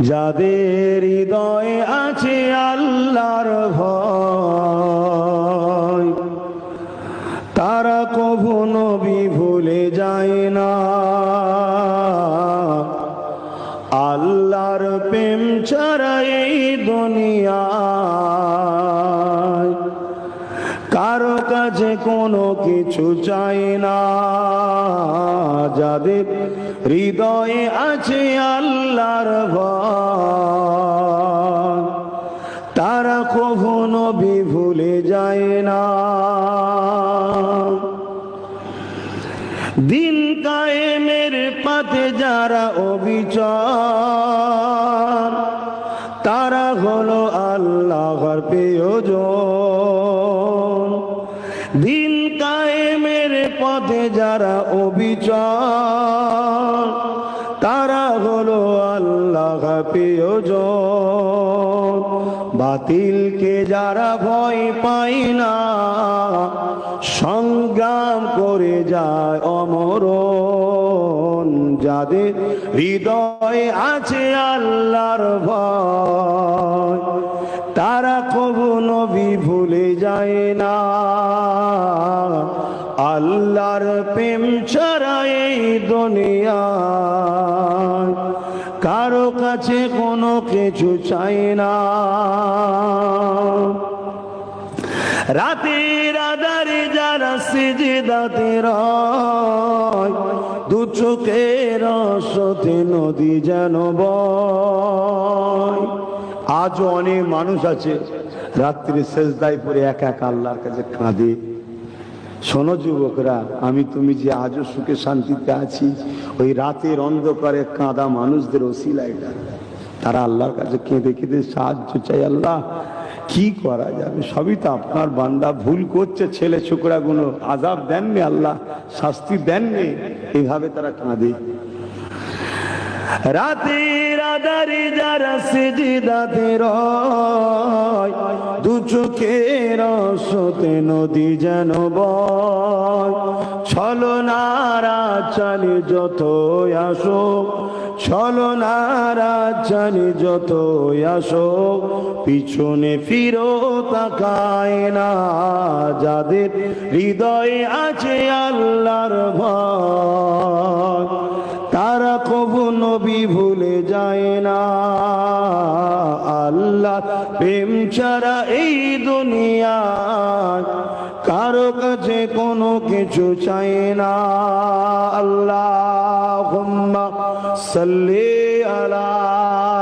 যাদের হৃদয়ে আছে আল্লাহর ভয়, তারা কভু নবী ভুলে যায় না। আল্লাহর প্রেম ছাড়া এই দুনিয়ায় কারো কাছে কোনো কিছু চাই না। যাদের হৃদয়ে আছে আল্লাহর ভয়, তারা কভু নবী ভুলে যায় না। দিন কায়েমের পথে যারা অবিচল, তারা হলো আল্লাহর প্রিয়জন। দিন কায়েমের পথে যারা অবিচল, তারা হলো আল্লাহর প্রিয়জন। বাতিলকে যারা ভয় পায় না, সংগ্রাম করে যায় অমরণ। যাদের হৃদয়ে আছে আল্লাহর ভয়, তারা কভু নবী ভুলে যায় না। আল্লাহর প্রেম ছাড়া এই দুনিয়ায় কারো কাছে কোনো কিছু চাই না। রাতের আধারে যারা সিজদাতে রয়, দু চোখের আশাতে নদী যেন বয়। আজও অনেক মানুষ আছে রাত্রি সেজদায় পড়ে একা একা আল্লাহর কাছে কাঁদে। শোনো যুবকরা, আমি তুমি যে আজও সুখে শান্তিতে আছি, ওই রাতের অন্ধকারে কাঁদা মানুষদের ওসিলায় তারা আল্লাহর কাছে কেঁদে কেঁদে সাহায্য চাই। আল্লাহ কি করা যাবে, সবই তো আপনার বান্দা, ভুল করছে, ছেলে ছোকরাগুলো আযাব দেননি, আল্লাহ শাস্তি দেননি, এইভাবে তারা কাঁদে। রাতের আধারে যারা সিজদাতে রয়, দু চোখের আশাতে নদী যেন বয়। ছলনারা চালে যত আসো, ছলনারা চালে যত আসো, পিছনে ফিরো তাকায় না। যাদের হৃদয়ে আছে আল্লাহর ভয়, তারা কভু নবী ভুলে যায় না। আল্লাহ প্রেম ছাড়া এই দুনিয়ায় কারো কাছে কোনো কিছু চাই না। আল্লাহুম্মা সাল্লি আলা